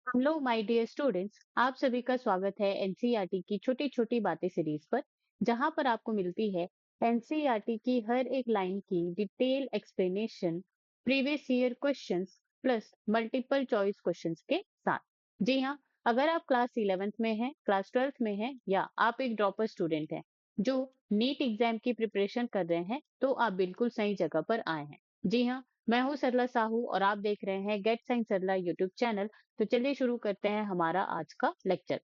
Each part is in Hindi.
हेलो माय डियर स्टूडेंट्स, आप सभी का स्वागत है एनसीईआरटी की छोटी छोटी बातें सीरीज पर, जहां पर आपको मिलती है एनसीईआरटी की हर एक लाइन की detail explanation, previous year questions plus multiple choice questions के साथ। जी हाँ, अगर आप क्लास 11th में हैं, क्लास 12th में हैं या आप एक ड्रॉपर स्टूडेंट हैं जो नीट एग्जाम की प्रिपरेशन कर रहे हैं, तो आप बिल्कुल सही जगह पर आए हैं। जी हाँ, मैं हूँ सरला साहू और आप देख रहे हैं गेट साइंस सरला यूट्यूब चैनल। तो चलिए शुरू करते हैं हमारा आज का लेक्चर।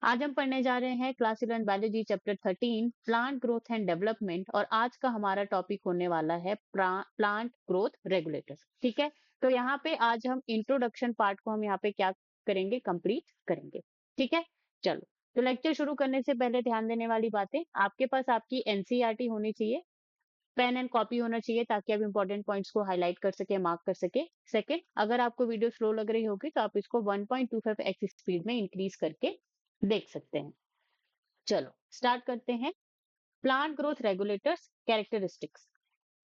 आज हम पढ़ने जा रहे हैं class 11 biology chapter 13 plant growth and development, और आज का हमारा टॉपिक होने वाला है प्लांट ग्रोथ रेगुलेटर्स। ठीक है, तो यहाँ पे आज हम इंट्रोडक्शन पार्ट को हम यहाँ पे क्या करेंगे, कंप्लीट करेंगे। ठीक है, चलो। तो लेक्चर शुरू करने से पहले ध्यान देने वाली बातें, आपके पास आपकी एनसीईआरटी होनी चाहिए, पेन एंड कॉपी होना चाहिए ताकि आप इंपॉर्टेंट पॉइंट्स को हाईलाइट कर सके, मार्क कर सके। सेकंड, अगर आपको वीडियो स्लो लग रही होगी तो आप इसको 1.25x स्पीड में इंक्रीज करके देख सकते हैं। चलो स्टार्ट करते हैं। Plant growth regulators characteristics.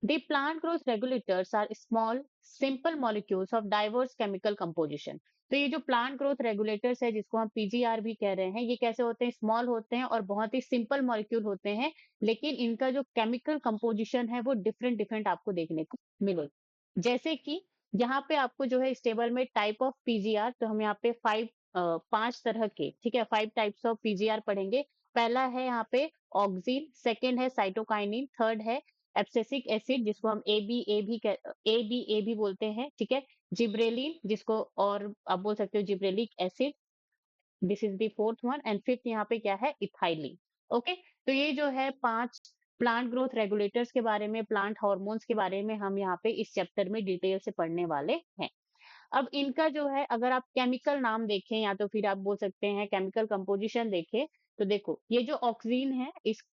The plant growth regulators are small, simple molecules of diverse chemical composition. तो ये जो प्लांट ग्रोथ रेगुलेटर्स है, जिसको हम पीजीआर भी कह रहे हैं, ये कैसे होते हैं, स्मॉल होते हैं और बहुत ही सिंपल मॉलिक्यूल होते हैं, लेकिन इनका जो केमिकल कंपोजिशन है वो डिफरेंट डिफरेंट आपको देखने को मिलेगा। जैसे कि यहाँ पे आपको जो है इस टेबल में टाइप ऑफ पीजीआर, तो हम यहाँ पे पांच तरह के, ठीक है, 5 टाइप्स ऑफ पीजीआर पढ़ेंगे। पहला है यहाँ पे ऑक्सीन, सेकेंड है साइटोकाइनिन, थर्ड है एब्सिसिक एसिड जिसको हम ए भी बोलते हैं, ठीक है, जिब्रेलिन जिसको और आप बोल सकते हो gibberellic acid, this is the fourth one, and fifth यहाँ पे क्या है, इथाइलिन। ओके, तो ये जो है पांच प्लांट ग्रोथ रेगुलेटर्स के बारे में, प्लांट हार्मोन्स के बारे में हम यहाँ पे इस चैप्टर में डिटेल से पढ़ने वाले हैं। अब इनका जो है, अगर आप केमिकल नाम देखें या तो फिर आप बोल सकते हैं केमिकल कंपोजिशन देखें, तो देखो ये जो ऑक्सीन है,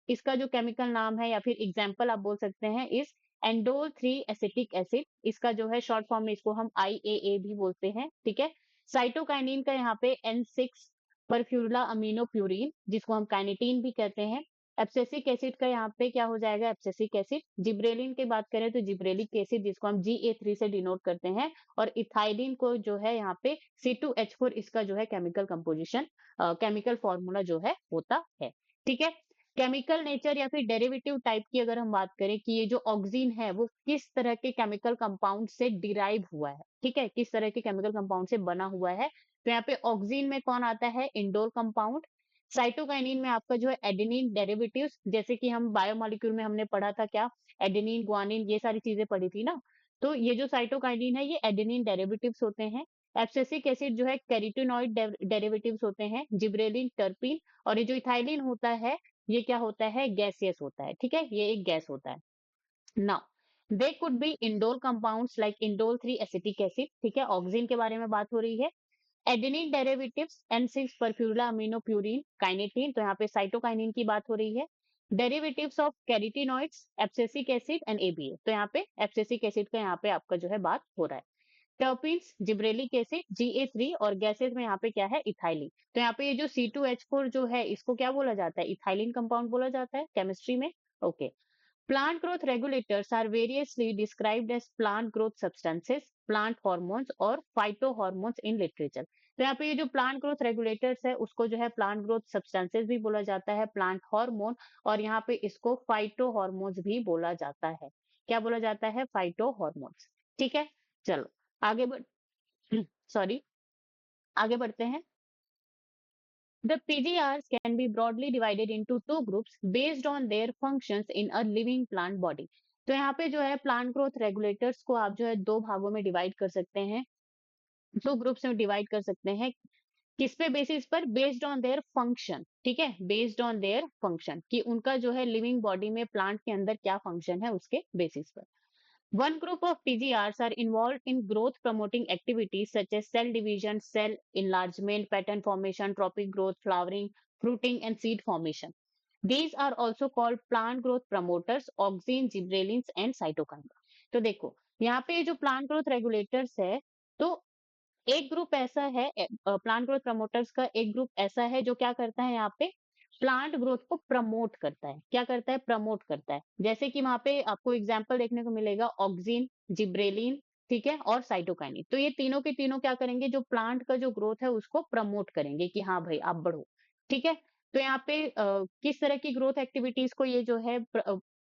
इसका जो केमिकल नाम है या फिर एग्जाम्पल आप बोल सकते हैं इस एंडोल 3 एसिटिक एसिड, इसका जो है शॉर्ट फॉर्म में इसको हम IAA भी बोलते हैं। ठीक है, साइटोकाइनिन का यहाँ पे N6 परफ्यूरला अमीनो प्यूरिन जिसको हम काइनेटीन भी कहते हैं। एब्सिसिक एसिड का यहाँ पे क्या हो जाएगा, एब्सिसिक एसिड। जिब्रेलिन की बात करें तो जिब्रेलिक एसिड जिसको हम GA3 से डिनोट करते हैं। और इथाइलिन को जो है यहाँ पे C2H4, इसका जो है केमिकल कंपोजिशन, केमिकल फॉर्मूला जो है होता है। ठीक है, केमिकल नेचर या फिर डेरिवेटिव टाइप की अगर हम बात करें कि ये जो ऑक्सीन है वो किस तरह के केमिकल कंपाउंड से डिराइव हुआ है, ठीक है, किस तरह के केमिकल कंपाउंड से बना हुआ है, तो यहाँ पे ऑक्सीन में कौन आता है, इंडोल कंपाउंड। साइटोकाइनिन में आपका जो है एडेनिन डेरिवेटिव्स, जैसे कि हम बायोमोलिक्यूल में हमने पढ़ा था क्या, एडेनिन ग्वानिन, ये सारी चीजें पढ़ी थी ना। तो ये जो साइटोकाइनिन है ये एडेनिन डेरिवेटिव्स होते हैं। एब्सिसिक एसिड जो है कैरोटीनॉइड डेरिवेटिव्स होते हैं, जिब्रेलिन टर्पीन। और ये जो इथाइलिन होता है ये क्या होता है, गैसियस होता है। ठीक है, ये एक गैस होता है। Now they could be indole compounds like indole 3 acetic acid, ठीक है, ऑक्सीन के बारे में बात हो रही है। एडेनिन डेरिवेटिव्स N6 परफ्यूरला अमीनो प्यूरिन काइनेटीन, तो यहाँ पे साइटोकाइनिन की बात हो रही है। Derivatives of carotenoids abscisic acid and ABA, तो यहाँ पे एब्सिसिक एसिड का यहाँ पे आपका जो है बात हो रहा है। टर्पीन्स जिब्रेलिक एसिड GA3, और गैसेस में यहाँ पे क्या है, इथाइलिन। तो यहाँ पे ये जो C2H4 जो है इसको क्या बोला जाता है, इथाइलिन कंपाउंड बोला जाता है केमिस्ट्री में। Okay, plant growth regulators are variously described as plant growth substances, plant hormones और phytohormones in literature। तो यहाँ पे ये जो plant growth regulators है उसको जो है plant growth substances भी बोला जाता है, plant hormone, और यहाँ पे इसको phytohormones भी बोला जाता है। क्या बोला जाता है, phytohormones। ठीक है, चलो आगे बढ़ सॉरी आगे बढ़ते हैं। The PGRs can be broadly divided into two groups based on their functions in a living plant body। तो यहाँ पे जो है प्लांट ग्रोथ रेगुलेटर्स को आप जो है दो भागों में डिवाइड कर सकते हैं, दो ग्रुप्स में डिवाइड कर सकते हैं। किस पे बेसिस पर, बेस्ड ऑन देयर फंक्शन। ठीक है, बेस्ड ऑन देयर फंक्शन कि उनका जो है लिविंग बॉडी में प्लांट के अंदर क्या फंक्शन है उसके बेसिस पर। One group of PGRs are involved in growth promoting activities such as cell division, cell enlargement, pattern formation, trophic growth, flowering, fruiting, and seed formation. These are also called plant growth promoters, auxin, gibberellins, and cytokines. तो देखो यहाँ पे जो प्लांट ग्रोथ रेगुलेटर्स है, तो एक ग्रुप ऐसा है, प्लांट ग्रोथ प्रमोटर्स का एक ग्रुप ऐसा है जो क्या करता है, यहाँ पे प्लांट ग्रोथ को प्रमोट करता है। क्या करता है, प्रमोट करता है। जैसे कि वहां पे आपको एग्जांपल देखने को मिलेगा, ऑक्सिन, जिब्रेलिन, ठीक है, और साइटोकाइनिन। तो ये तीनों के तीनों क्या करेंगे, जो प्लांट का जो ग्रोथ है उसको प्रमोट करेंगे कि हाँ भाई आप बढ़ो। ठीक है, तो यहाँ पे किस तरह की ग्रोथ एक्टिविटीज को ये जो है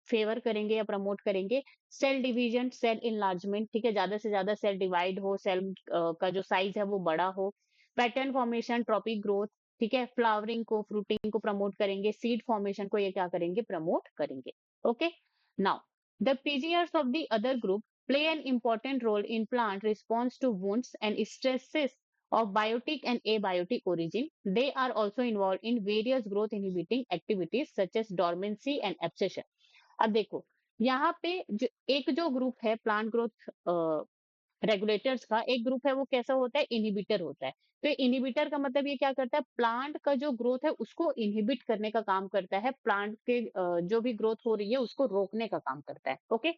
फेवर करेंगे या प्रमोट करेंगे? सेल डिवीजन, सेल इनलार्जमेंट, ठीक है, ज्यादा से ज्यादा सेल डिवाइड हो, सेल का जो साइज है वो बड़ा हो, पैटर्न फॉर्मेशन, ट्रॉपिक ग्रोथ, ठीक है, फ्लावरिंग को, फ्रूटिंग को प्रमोट करेंगे, सीड फॉर्मेशन को ये क्या करेंगे, प्रमोट करेंगे। Okay, now the PGRs of the other group play an important role in plant response to wounds and stresses of biotic and abiotic origin. They are also involved in various growth inhibiting activities such as dormancy and abscission. अब देखो, यहाँ पे एक जो ग्रुप है प्लांट ग्रोथ रेगुलेटर्स का, एक ग्रुप है वो कैसा होता है, इनहिबिटर होता है। तो इनहिबिटर का मतलब ये क्या करता है, प्लांट का जो ग्रोथ है उसको इनहिबिट करने का काम करता है, प्लांट के जो भी ग्रोथ हो रही है उसको रोकने का काम करता है। ओके,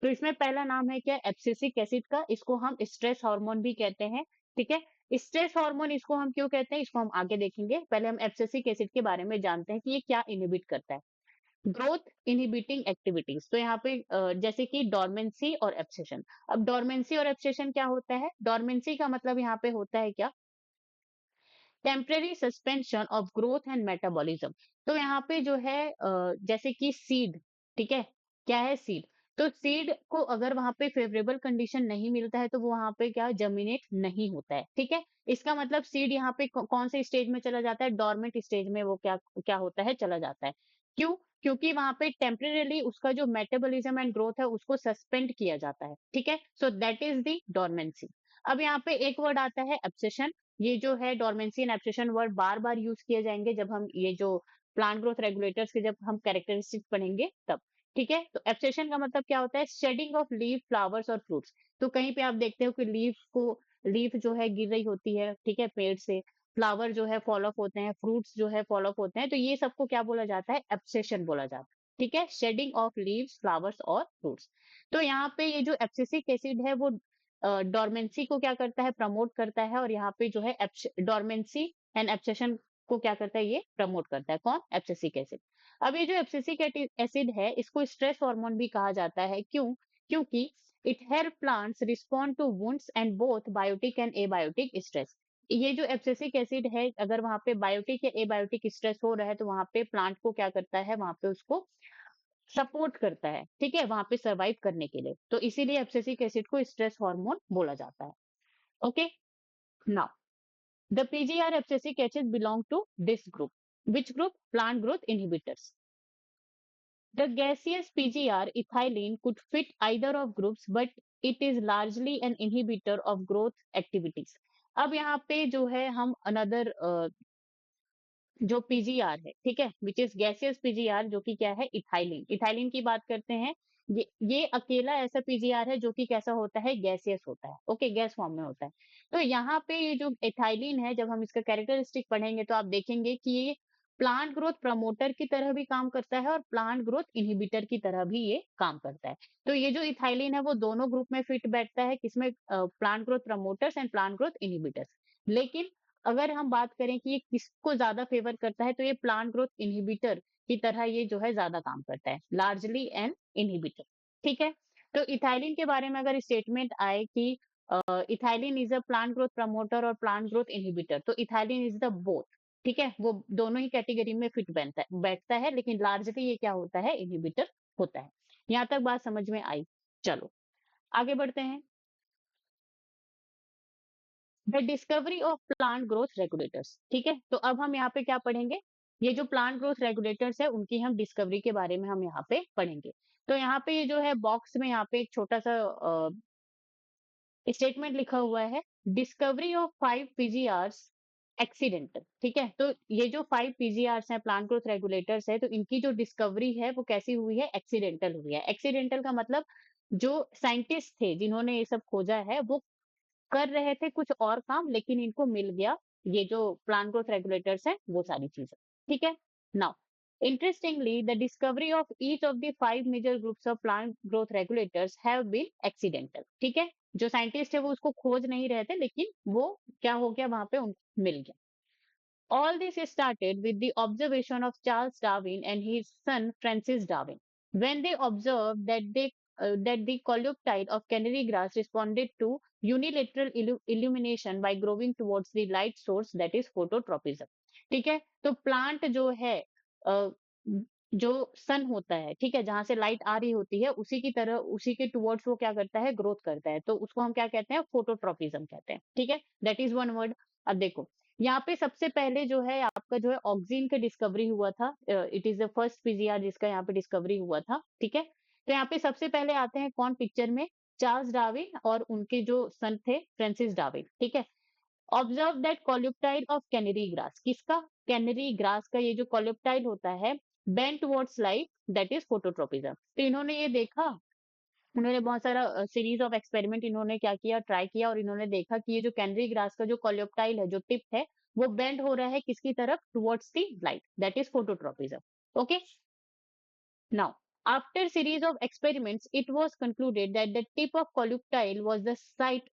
तो इसमें पहला नाम है क्या, एब्सिसिक एसिड का, इसको हम स्ट्रेस हार्मोन भी कहते हैं। ठीक है, स्ट्रेस हार्मोन इसको हम क्यों कहते हैं, इसको हम आगे देखेंगे, पहले हम एब्सिसिक एसिड के बारे में जानते हैं कि ये क्या इनहिबिट करता है। ग्रोथ इनहिबिटिंग एक्टिविटीज, तो यहाँ पे जैसे कि डोरमेंसी और एब्सेशन। अब डोरमेंसी और एब्सेशन क्या होता है, डोरमेंसी का मतलब यहाँ पे होता है क्या, temporary suspension of growth and metabolism. तो यहाँ पे जो है जैसे कि सीड, ठीक है, क्या है सीड, तो सीड को अगर वहां पे फेवरेबल कंडीशन नहीं मिलता है तो वो वहां पे क्या जर्मिनेट नहीं होता है। ठीक है, इसका मतलब सीड यहाँ पे कौन से स्टेज में चला जाता है, डोरमेंट स्टेज में वो क्या क्या होता है, चला जाता है। क्यों, क्योंकि वहां पे टेम्परेली उसका जो मेटाबॉलिज्म एंड ग्रोथ है उसको सस्पेंड किया जाता है। ठीक है, so that is the dormancy. अब यहाँ पे एक वर्ड आता है एब्सेशन। ये जो है dormancy and abscission word bar bar use किए जाएंगे जब हम ये जो प्लांट ग्रोथ रेगुलेटर्स के जब हम कैरेक्टरिस्टिक्स पढ़ेंगे तब। ठीक है, तो एब्सेशन का मतलब क्या होता है, शेडिंग ऑफ लीफ, फ्लावर्स और फ्रूट्स। तो कहीं पे आप देखते हो कि लीफ जो है गिर रही होती है, ठीक है, पेड़ से, फ्लावर जो है फॉल ऑफ होते हैं, फ्रूट्स जो है फॉल ऑफ होते हैं, तो ये सबको क्या बोला जाता है, एब्सेशन बोला जाता है। ठीक है, शेडिंग ऑफ लीव्स, फ्लावर्स और फ्रूट्स। तो यहाँ पे ये जो एब्सिसिक एसिड है वो डोरमेंसी को क्या करता है, प्रमोट करता है, और यहाँ पे जो है डोरमेंसी एंड एब्सेशन को क्या करता है, ये प्रमोट करता है, कौन, एब्सिसिक एसिड। अब ये जो एब्सिसिक एसिड है इसको स्ट्रेस हार्मोन भी कहा जाता है। क्यों, क्योंकि it help plants respond to wounds and both biotic and abiotic stress. ये जो एब्सिसिक एसिड है अगर वहां पे बायोटिक या एबायोटिक स्ट्रेस हो रहा है तो वहां पे प्लांट को क्या करता है, वहां पे उसको सपोर्ट करता है, ठीक है, वहां पे सर्वाइव करने के लिए। तो इसीलिए एब्सिसिक एसिड को स्ट्रेस हार्मोन बोला जाता है। Okay, now the PGR abscisic acid belong to this group, which group, plant growth inhibitors. The gaseous PGR ethylene could fit either of groups, but it is largely an inhibitor of growth activities. अब यहाँ पे जो है हम अनदर जो पीजीआर है, ठीक है, विच इज गैसियस पीजीआर, जो कि क्या है, इथाइलिन, इथाइलिन की बात करते हैं। ये अकेला ऐसा पीजीआर है जो कि कैसा होता है, गैसियस होता है। ओके, गैस फॉर्म में होता है। तो यहाँ पे ये जो इथाइलिन है जब हम इसका कैरेक्टरिस्टिक पढ़ेंगे तो आप देखेंगे कि ये प्लांट ग्रोथ प्रमोटर की तरह भी काम करता है और प्लांट ग्रोथ इनहिबिटर की तरह भी ये काम करता है। तो ये जो इथाइलिन है वो दोनों ग्रुप में फिट बैठता है, किसमें, plant growth promoters and plant growth inhibitors. लेकिन अगर हम बात करें कि ये किसको ज्यादा फेवर करता है तो ये प्लांट ग्रोथ इनहिबिटर की तरह ये जो है ज्यादा काम करता है, लार्जली एन इनहिबिटर। ठीक है, तो इथाइलिन के बारे में अगर स्टेटमेंट आए कि ethylene is a plant growth promoter और प्लांट ग्रोथ इनहिबिटर, तो इथाइलिन इज द बोथ। ठीक है, वो दोनों ही कैटेगरी में फिट बैठता है, लेकिन लार्जली ये क्या होता है, इनहिबिटर होता है। यहाँ तक बात समझ में आई। चलो आगे बढ़ते हैं। The discovery of plant growth regulators, ठीक है, तो अब हम यहाँ पे क्या पढ़ेंगे, ये जो प्लांट ग्रोथ रेगुलेटर्स है उनकी हम डिस्कवरी के बारे में हम यहाँ पे पढ़ेंगे। तो यहाँ पे ये जो है बॉक्स में यहाँ पे एक छोटा सा स्टेटमेंट लिखा हुआ है, डिस्कवरी ऑफ 5 पीजीआर्स एक्सीडेंटल। ठीक है, तो ये जो 5 पीजीआर्स हैं, प्लांट ग्रोथ रेगुलेटर्स है, तो इनकी जो डिस्कवरी है वो कैसी हुई है, एक्सीडेंटल हुई है। एक्सीडेंटल का मतलब जो साइंटिस्ट थे जिन्होंने ये सब खोजा है वो कर रहे थे कुछ और काम, लेकिन इनको मिल गया ये जो प्लांट ग्रोथ रेगुलेटर्स है वो सारी चीजें। ठीक है, now interestingly the discovery of each of the 5 major groups of plant growth regulators have been accidental. ठीक है, जो साइंटिस्ट है वो उसको खोज नहीं रहे थे, लेकिन वो क्या हो गया, वहां पे उनको मिल गया। All this started with the observation of Charles Darwin and his son Francis Darwin. When they observed that they that the coleoptile of canary grass responded to unilateral illumination by growing towards the light source, that is phototropism. ठीक है, तो प्लांट जो है अ, जो सन होता है, ठीक है, जहां से लाइट आ रही होती है उसी की तरह, उसी के टुवर्ड्स वो क्या करता है, ग्रोथ करता है, तो उसको हम क्या कहते हैं, फोटोट्रोपिज्म कहते हैं। ठीक है, दैट इज वन वर्ड। अब देखो, यहाँ पे सबसे पहले जो है आपका जो है ऑक्सीन का डिस्कवरी हुआ था। It is the first PGR जिसका यहाँ पे डिस्कवरी हुआ था। ठीक है, तो यहाँ पे सबसे पहले आते हैं कौन पिक्चर में, चार्ल्स डार्विन और उनके जो सन थे फ्रांसिस डार्विन। ठीक है, observe that coleoptile of canary grass, किसका, कैनरी ग्रास का ये जो कोल्यूप्टाइल होता है bent towards light, that is phototropism. तो इन्होंने ये देखा, उन्होंने बहुत सारा सीरीज ऑफ एक्सपेरिमेंट इन्होंने क्या किया, ट्राई किया, और इन्होंने देखा कि ये जो कैनरी ग्रास का जो कोल्यूप्टाइल है, जो टिप है, वो बेंड हो रहा है किसकी तरफ, towards the light, that is phototropism. Okay, now, after series of experiments, it was concluded that the tip of colluctile was the site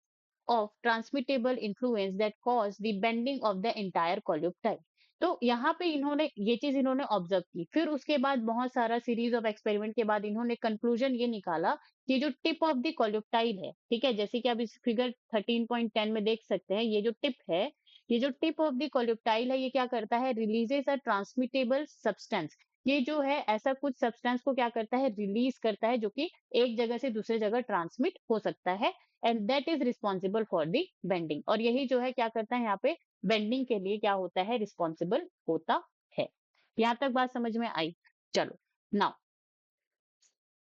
of transmittable influence that caused the bending of the entire colluctile. तो यहाँ पे इन्होंने ये चीज इन्होंने ऑब्जर्व की, फिर उसके बाद बहुत सारा सीरीज ऑफ एक्सपेरिमेंट के बाद इन्होंने कंक्लूजन ये निकाला कि जो टिप ऑफ द कॉल्यूप्टाइल है, ठीक है, जैसे कि आप इस फिगर 13.10 में देख सकते हैं, ये जो टिप है, ये जो टिप ऑफ द कॉल्यूप्टाइल है, ये क्या करता है, रिलीजेस अ ट्रांसमिटेबल सब्सटेंस। ये जो है ऐसा कुछ सब्सटेंस को क्या करता है, रिलीज करता है, जो कि एक जगह से दूसरे जगह ट्रांसमिट हो सकता है, and that is responsible for the bending. और यही जो है क्या करता है, यहाँ पे बेंडिंग के लिए क्या होता है, रिस्पॉन्सिबल होता है। यहाँ तक बात समझ में आई? चलो, now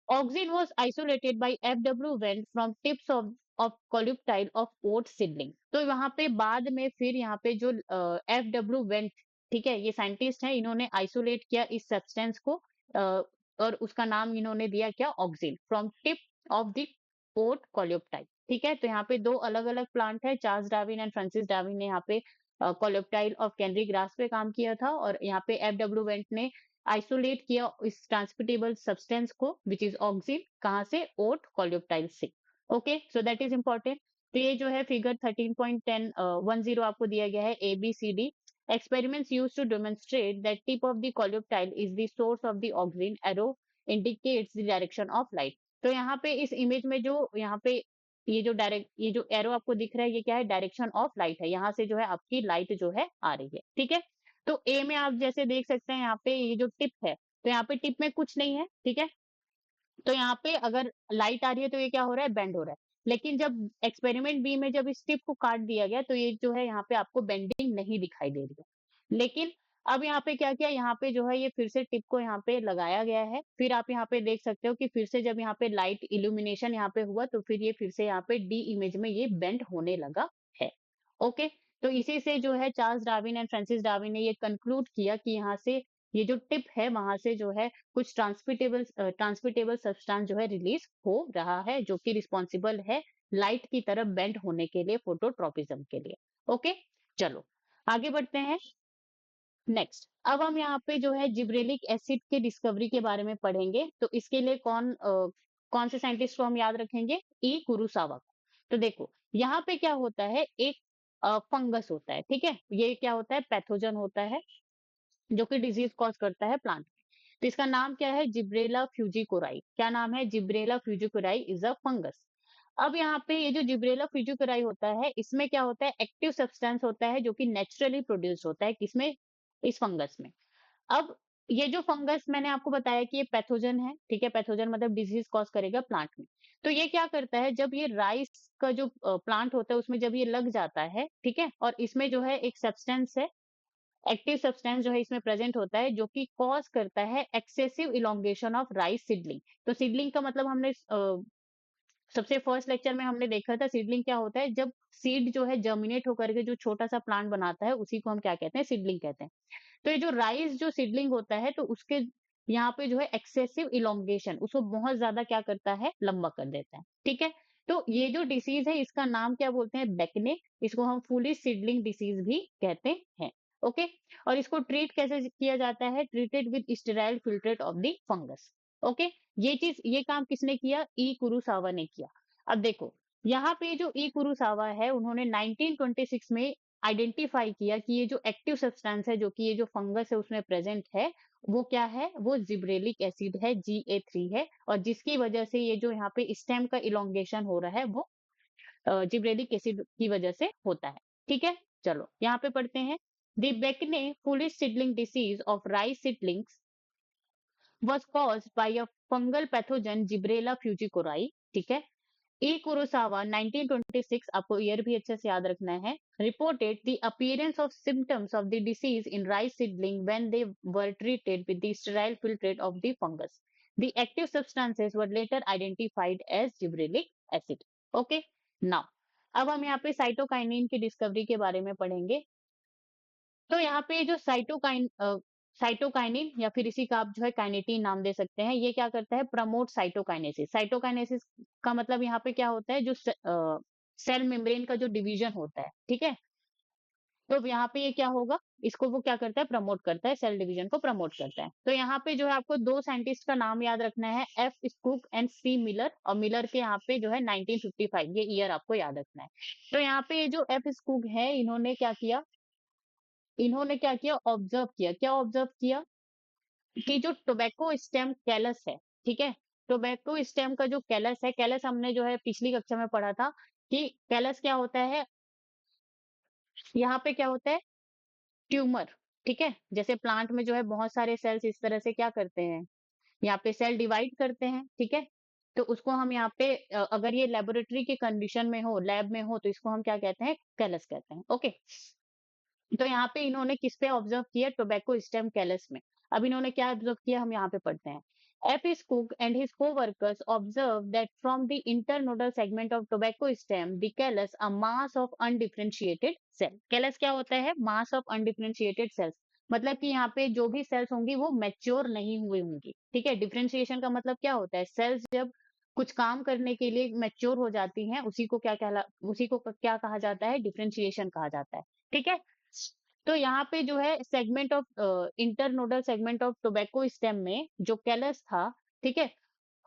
auxin was isolated by F.W. Wendt from tips of colluctile of oat seedling। तो यहाँ पे बाद में फिर यहाँ पे जो F.W. Wendt, ठीक है, ये साइंटिस्ट हैं, इन्होंने आइसोलेट किया इस सब्सटेंस को, और उसका नाम इन्होंने दिया क्या, auxin, from tip of the oat coleoptile. ठीक है, तो यहाँ पे दो अलग अलग प्लांट है, Charles Darwin and Francis Darwin ने यहाँ पे कोल्यूप्टाइल ऑफ कैनरी ग्रास पे काम किया था, और यहाँ पे F.W. वेंट ने आइसोलेट किया इस ट्रांसपोर्टेबल सब्सटेंस को, विच इज ऑक्सिन, कहां से, ओट कोल्यूप्टाइल से। Okay, so that is important. तो ये जो है फिगर 13.10 आपको दिया गया है, A B C D. Experiments used to demonstrate that tip of the colluctile is the source of the auxin, arrow indicates the direction of light। तो यहाँ पे इस इमेज में जो यहाँ पे ये जो एरो आपको दिख रहा है, ये क्या है, डायरेक्शन ऑफ लाइट है, यहाँ से जो है आपकी लाइट जो है आ रही है। ठीक है, तो ए में आप जैसे देख सकते हैं, यहाँ पे ये जो टिप है, तो यहाँ पे टिप में कुछ नहीं है, ठीक है, तो यहाँ पे अगर लाइट आ रही है तो ये क्या हो रहा है, बेंड हो रहा है। लेकिन जब एक्सपेरिमेंट बी में जब इस टिप को काट दिया गया, तो ये जो है यहाँ पे आपको बेंडिंग नहीं दिखाई दे रही है। लेकिन अब यहाँ पे क्या किया, यहाँ पे जो है ये फिर से टिप को यहाँ पे लगाया गया है, फिर आप यहाँ पे देख सकते हो कि फिर से जब यहाँ पे लाइट इल्यूमिनेशन यहाँ पे हुआ, तो फिर ये फिर से यहाँ पे डी इमेज में ये बेंड होने लगा है। ओके, तो इसी से जो है Charles Darwin and Francis Darwin ने ये कंक्लूड किया कि यहाँ से ये जो टिप है, वहां से जो है कुछ ट्रांसमिटेबल सब्सटेंस जो है रिलीज हो रहा है, जो कि रिस्पॉन्सिबल है लाइट की तरफ बेंड होने के लिए, फोटोट्रोपिज्म के लिए। ओके, चलो आगे बढ़ते हैं। नेक्स्ट, अब हम यहाँ पे जो है जिब्रेलिक एसिड के डिस्कवरी के बारे में पढ़ेंगे। तो इसके लिए कौन से साइंटिस्ट को हम याद रखेंगे, ई कुरुसावा को। तो देखो, यहाँ पे क्या होता है, एक फंगस होता है, ठीक है, ये क्या होता है, पैथोजन होता है, जो कि डिजीज कॉज करता है प्लांट। तो इसका नाम क्या है, जिब्रेला फ्यूजिकोराई। क्या नाम है, जिब्रेला फ्यूजिकोराई इज अ फंगस। अब यहाँ पे ये जो जिब्रेला फ्यूजिकोराई होता है, इसमें क्या होता है, एक्टिव सब्सटेंस होता है, जो कि नेचुरली प्रोड्यूस होता है, किसमें, इस फंगस में। अब ये जो फंगस मैंने आपको बताया कि ये पैथोजन है, ठीक है, पैथोजन मतलब डिजीज कॉज करेगा प्लांट में। तो ये क्या करता है, जब ये राइस का जो प्लांट होता है उसमें जब ये लग जाता है, ठीक है, और इसमें जो है एक सब्सटेंस है, एक्टिव सब्सटेंस जो है इसमें प्रेजेंट होता है, जो कि कॉज करता है excessive elongation of rice seedling. तो सीडलिंग का मतलब हमने सबसे फर्स्ट लेक्चर में हमने देखा था, सीडलिंग क्या होता है, जब सीड जो है जर्मिनेट होकर के जो छोटा सा प्लांट बनाता है, उसी को हम क्या कहते हैं, सीडलिंग कहते हैं। तो ये जो राइस जो सीडलिंग होता है, तो उसके यहाँ पे जो है एक्सेसिव इलोंगेशन, उसको बहुत ज्यादा क्या करता है, लंबा कर देता है। ठीक है, तो ये जो डिसीज है, इसका नाम क्या बोलते हैं, बेकने। इसको हम फुली सीडलिंग डिसीज भी कहते हैं। ओके, और इसको ट्रीट कैसे किया जाता है, treated with sterile filtrate of the fungus. Okay, ये काम किसने किया, ई कुरुसावा ने किया। अब देखो, यहाँ पे जो ई कुरुसावा है, उन्होंने 1926 में आइडेंटिफाई किया कि ये जो एक्टिव सब्सटेंस है, जो कि ये जो फंगस है उसमें प्रेजेंट है, वो क्या है, वो जिब्रेलिक एसिड है, Ga3 है, और जिसकी वजह से ये जो यहाँ पे स्टेम का इलोंगेशन हो रहा है वो जिब्रेलिक एसिड की वजह से होता है। ठीक है, चलो यहाँ पे पढ़ते हैं। The bakanae foolish seedling disease of rice seedlings was caused by a fungal pathogen Gibrella fujicori। ठीक है, ए कुरोसावा 1926, आपको ईयर भी अच्छे से याद रखना है, reported the appearance of symptoms of the disease in rice seedling when they were treated with the sterile filtrate of the fungus. The active substances were later identified as gibberellic acid. Okay, now अब हम यहाँ पे साइटोकाइनिन की डिस्कवरी के बारे में पढ़ेंगे। तो यहाँ पे जो साइटोकाइनिन या फिर इसी का आप जो है काइनेटिन नाम दे सकते हैं, ये क्या करता है, प्रमोट साइटोकाइनेसिस। साइटोकाइनेसिस का मतलब यहाँ पे क्या होता है, जो सेल मेम्ब्रेन का जो डिवीजन होता है, ठीक है, तो यहाँ पे ये क्या होगा, इसको वो क्या करता है, प्रमोट करता है, सेल डिवीजन को प्रमोट करता है। तो यहाँ पे जो है आपको दो साइंटिस्ट का नाम याद रखना है, एफ स्कूक एंड सी मिलर, और मिलर के यहाँ पे जो है 1955, ये ईयर आपको याद रखना है। तो यहाँ पे ये जो एफ स्कूक है, इन्होंने क्या किया, ऑब्जर्व किया, क्या ऑब्जर्व किया, कि जो टोबैको स्टेम कैलस है, ठीक है, टोबैको स्टेम का जो कैलस है, कैलस हमने जो है पिछली कक्षा में पढ़ा था कि कैलस क्या होता है, यहाँ पे क्या होता है, ट्यूमर। ठीक है, जैसे प्लांट में जो है बहुत सारे सेल्स इस तरह से क्या करते हैं, यहाँ पे सेल डिवाइड करते हैं, ठीक है, तो उसको हम यहाँ पे अगर ये लेबोरेटरी के कंडीशन में हो, लैब में हो, तो इसको हम क्या कहते हैं, कैलस कहते हैं। ओके, तो यहाँ पे इन्होंने किस पे ऑब्जर्व किया, टोबैको स्टेम कैलस में। अब इन्होंने क्या ऑब्जर्व किया, हम यहाँ पे पढ़ते हैं। F. is Cook and his co-workers observed that from the internodal segment of tobacco stem, the callus, a mass of undifferentiated cell. Callus क्या होता है, mass of undifferentiated cells। मतलब कि यहाँ पे जो भी सेल्स होंगी वो मैच्योर नहीं हुई होंगी। ठीक है, डिफरेंशिएशन का मतलब क्या होता है, सेल्स जब कुछ काम करने के लिए मैच्योर हो जाती हैं, उसी को क्या कहा जाता है, डिफरेंशिएशन कहा जाता है। ठीक है, तो यहाँ पे जो है segment of internodal segment of tobacco stem में जो कैलस था, ठीक है,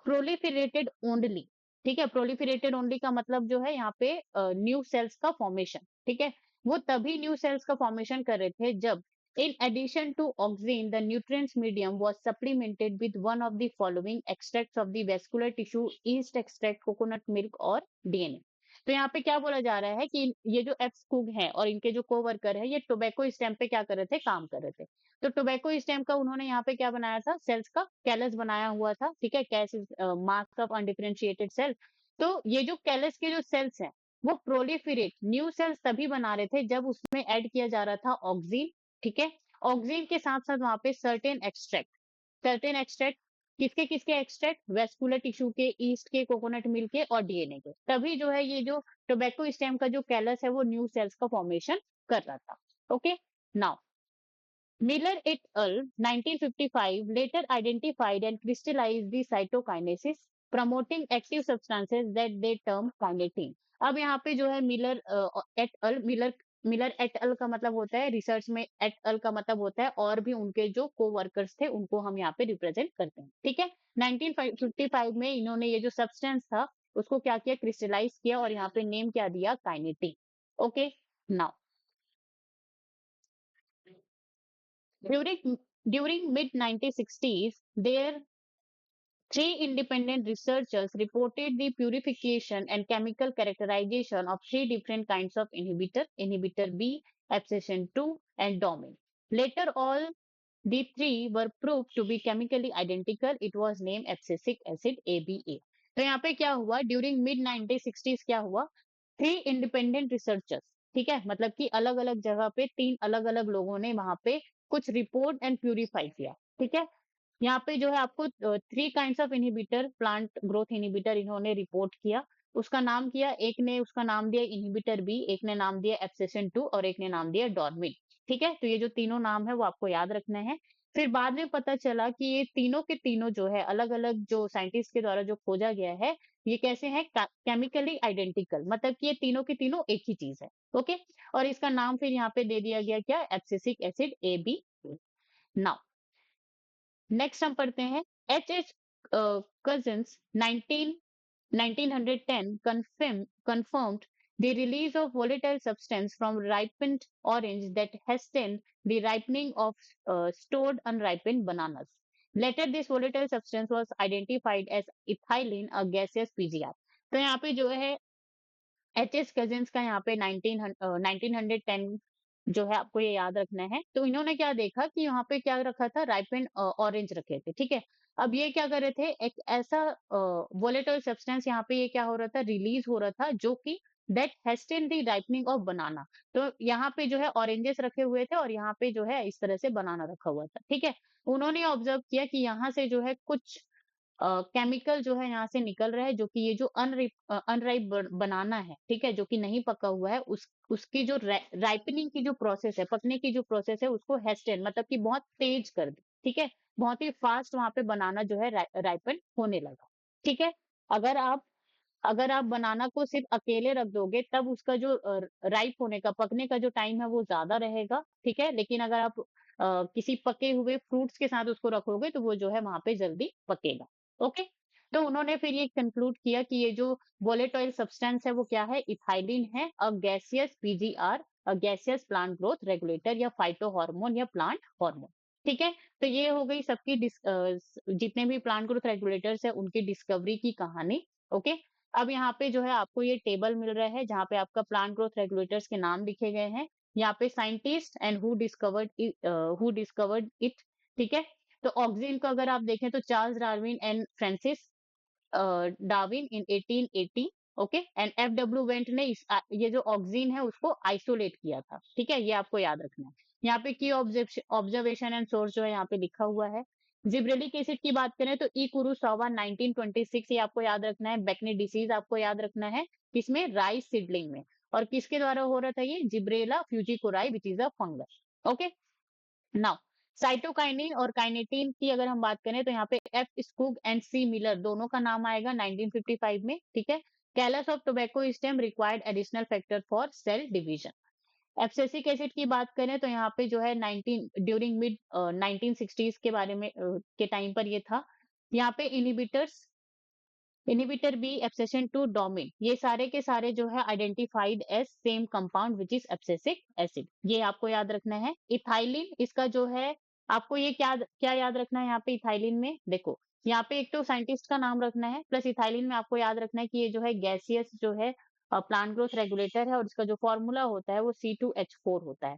प्रोलिफेरेटेड ओनली। ठीक है, प्रोलिफेरेटेड ओनली का मतलब जो है यहाँ पे न्यू सेल्स का फॉर्मेशन। ठीक है, वो तभी न्यू सेल्स का फॉर्मेशन कर रहे थे जब in addition to auxin the nutrients medium was supplemented with one of the following extracts of the vascular tissue, yeast extract, coconut milk और डीएनए। तो यहाँ पे क्या बोला जा रहा है कि ये जो एफ स्कूग है और इनके जो कोवर्कर है, ये टोबैको स्टेम पे क्या कर रहे थे, काम कर रहे थे। तो टोबैको स्टेम का उन्होंने यहाँ पे क्या बनाया था, सेल्स का कैलस बनाया हुआ था। ठीक है, कैस मास ऑफ अनडिफरेंशिएटेड सेल। तो ये जो कैलस के जो सेल्स हैं, वो प्रोलिफेरेट न्यू सेल्स तभी बना रहे थे जब उसमें ऐड किया जा रहा था ऑक्सीन। ठीक है, ऑक्सीन के साथ साथ वहां पे सर्टेन एक्सट्रैक्ट, किसके किसके एक्सट्रैक्ट, वेस्कुलर टिश्यू के, ईस्ट के, कोकोनट मिल्क के और डीएनए के। तभी जो है ये जो टोबैको स्टेम का जो कैलस है वो न्यू सेल्स का फॉर्मेशन कर रहा था। Okay, now Miller et al. 1955 later identified and crystallized the cytokinesis promoting active substances that they term kinetin। अब यहाँ पे जो है मिलर एट अल का मतलब होता है, रिसर्च में एट अल का मतलब होता है और भी उनके जो को वर्कर्स थे उनको हम यहाँ पे रिप्रेजेंट करते हैं। ठीक है, 1955 में इन्होंने ये जो सब्सटेंस था उसको क्या किया, क्रिस्टलाइज किया और यहाँ पे नेम क्या दिया, kinetin. Okay, now during mid 1960s, there three independent researchers reported the purification and chemical characterization of three different kinds of inhibitor B, abscission 2, and domin. Later, all the three were proved to be chemically identical. It was named abscisic acid ABA. तो यहाँ पे क्या हुआ, ड्यूरिंग मिड 1960s क्या हुआ, थ्री इंडिपेंडेंट रिसर्चर्स, ठीक है, मतलब कि अलग अलग जगह पे तीन अलग अलग लोगों ने वहां पे कुछ रिपोर्ट एंड प्यूरिफाई किया। ठीक है, यहाँ पे जो है आपको three kinds of inhibitor, plant growth inhibitor इन्होंने रिपोर्ट किया। उसका नाम किया, एक ने उसका नाम दिया इनहिबिटर बी, एक ने नाम दिया एब्सेशन 2 और एक ने नाम दिया डॉर्मिन। ठीक है, तो ये जो तीनों नाम है वो आपको याद रखना है। फिर बाद में पता चला कि ये तीनों के तीनों जो है अलग अलग जो साइंटिस्ट के द्वारा जो खोजा गया है, ये कैसे हैं, केमिकली आइडेंटिकल, मतलब कि ये तीनों के तीनों एक ही चीज है। ओके, और इसका नाम फिर यहाँ पे दे दिया गया क्या, abscisic acid A B. Now next हम पढ़ते हैं, H H Cousins 1910 confirmed the release of volatile substance from ripened orange that hasten the ripening of stored unripened bananas. Later, this volatile substance was identified as ethylene, a gaseous PGR. तो यहाँ पे जो है एच.एस. कजिन्स का यहाँ पे 1910 जो है आपको ये याद रखना है। तो इन्होंने क्या देखा कि यहाँ पे क्या रखा था, राइपेंड ऑरेंज रखे थे, ठीक है। अब ये क्या कर रहे थे, एक ऐसा वोलेटाइल सब्सटेंस यहाँ पे ये क्या हो रहा था, रिलीज हो रहा था, जो कि that hasten the ripening of banana. तो यहाँ पे जो है ऑरेंजेस रखे हुए थे और यहाँ पे जो है इस तरह से बनाना रखा हुआ था, ठीक है। उन्होंने ऑब्जर्व किया कि यहाँ से जो है कुछ केमिकल जो है यहाँ से निकल रहा है, जो कि ये जो अनराइप बनाना है, ठीक है, जो कि नहीं पका हुआ है, उसकी जो राइपनिंग की जो प्रोसेस है, पकने की जो प्रोसेस है, उसको हेस्टेन मतलब कि बहुत तेज कर दे, ठीक है। बहुत ही फास्ट वहां पे बनाना जो है राइपन होने लगा, ठीक है। अगर आप अगर आप बनाना को सिर्फ अकेले रख दोगे, तब उसका जो राइप होने का, पकने का जो टाइम है वो ज्यादा रहेगा, ठीक है। लेकिन अगर आप किसी पके हुए फ्रूट्स के साथ उसको रखोगे, तो वो जो है वहां पे जल्दी पकेगा। ओके। तो उन्होंने फिर ये कंक्लूड किया कि ये जो वोलेटाइल सब्सटेंस है वो क्या है, इथाइलिन है, अ गैसियस पीजीआर, अ गैसियस प्लांट ग्रोथ रेगुलेटर या फाइटो हार्मोन या प्लांट हार्मोन, ठीक है। तो ये हो गई सबकी जितने भी प्लांट ग्रोथ रेगुलेटर्स है उनकी डिस्कवरी की कहानी। ओके। अब यहाँ पे जो है आपको ये टेबल मिल रहा है, जहाँ पे आपका प्लांट ग्रोथ रेगुलेटर्स के नाम लिखे गए हैं। यहाँ पे scientist and who discovered it, ठीक है। तो ऑक्सिन को अगर आप देखें तो Charles Darwin and Francis Darwin in 1880। Okay. And F W went ने ये जो ऑक्सिन है उसको आइसोलेट किया था, ठीक है। ये आपको याद रखना है। यहाँ पे की ऑब्जर्वेशन एंड सोर्स जो है यहाँ पे लिखा हुआ है। जिब्रेलिक एसिड की बात करें तो ई कुरुसावा 1926, ये आपको याद रखना है। बेकनी डिसीज आपको याद रखना है, किसमें, राइस सीडलिंग में। और किसके द्वारा हो रहा था ये, Gibberella fujikuroi which is a fungus. Okay. Now cytokinin और काइनेटिन की अगर हम बात करें तो यहाँ पे F Skoog and C Miller दोनों का नाम आएगा 1955 में, ठीक है। Callus of tobacco stem required additional factor for cell division. Abscisic acid की बात करें तो यहाँ पे जो है 19 ड्यूरिंग मिड 1960s के बारे में के टाइम पर ये था। यहाँ पे inhibitor B abscission two dormin, ये सारे के सारे जो है identified as same compound which is abscisic acid, ये आपको याद रखना है। इथाइलिन, इसका जो है आपको ये क्या क्या याद रखना है यहाँ पे इथाइलिन में, देखो यहाँ पे एक तो साइंटिस्ट का नाम रखना है, प्लस इथाइलिन में आपको याद रखना है कि ये जो है गैसियस जो है प्लांट ग्रोथ रेगुलेटर है, और इसका जो फॉर्मूला होता है वो C2H4 होता है।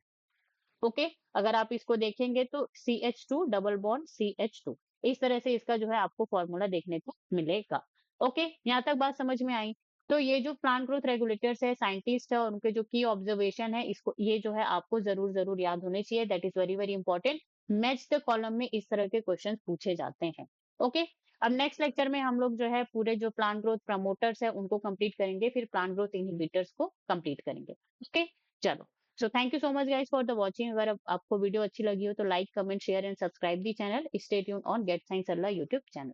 ओके। अगर आप इसको देखेंगे तो CH2 डबल बॉन्ड CH2, इस तरह से इसका जो है आपको फॉर्मूला देखने को मिलेगा। ओके, यहाँ तक बात समझ में आई। तो ये जो प्लांट ग्रोथ रेगुलेटर्स है, साइंटिस्ट है, और उनके जो की ऑब्जर्वेशन है, इसको ये जो है आपको जरूर जरूर याद होने चाहिए। That is very very important. Match the column में इस तरह के क्वेश्चन पूछे जाते हैं। ओके। अब नेक्स्ट लेक्चर में हम लोग जो है पूरे जो प्लांट ग्रोथ प्रमोटर्स है उनको कंप्लीट करेंगे, फिर प्लांट ग्रोथ इनहिबिटर्स को कंप्लीट करेंगे। ओके। चलो, so thank you so much guys for the watching. अगर आपको वीडियो अच्छी लगी हो तो like, comment, share and subscribe the channel. Stay tune on get science अल्लाह यूट्यूब चैनल।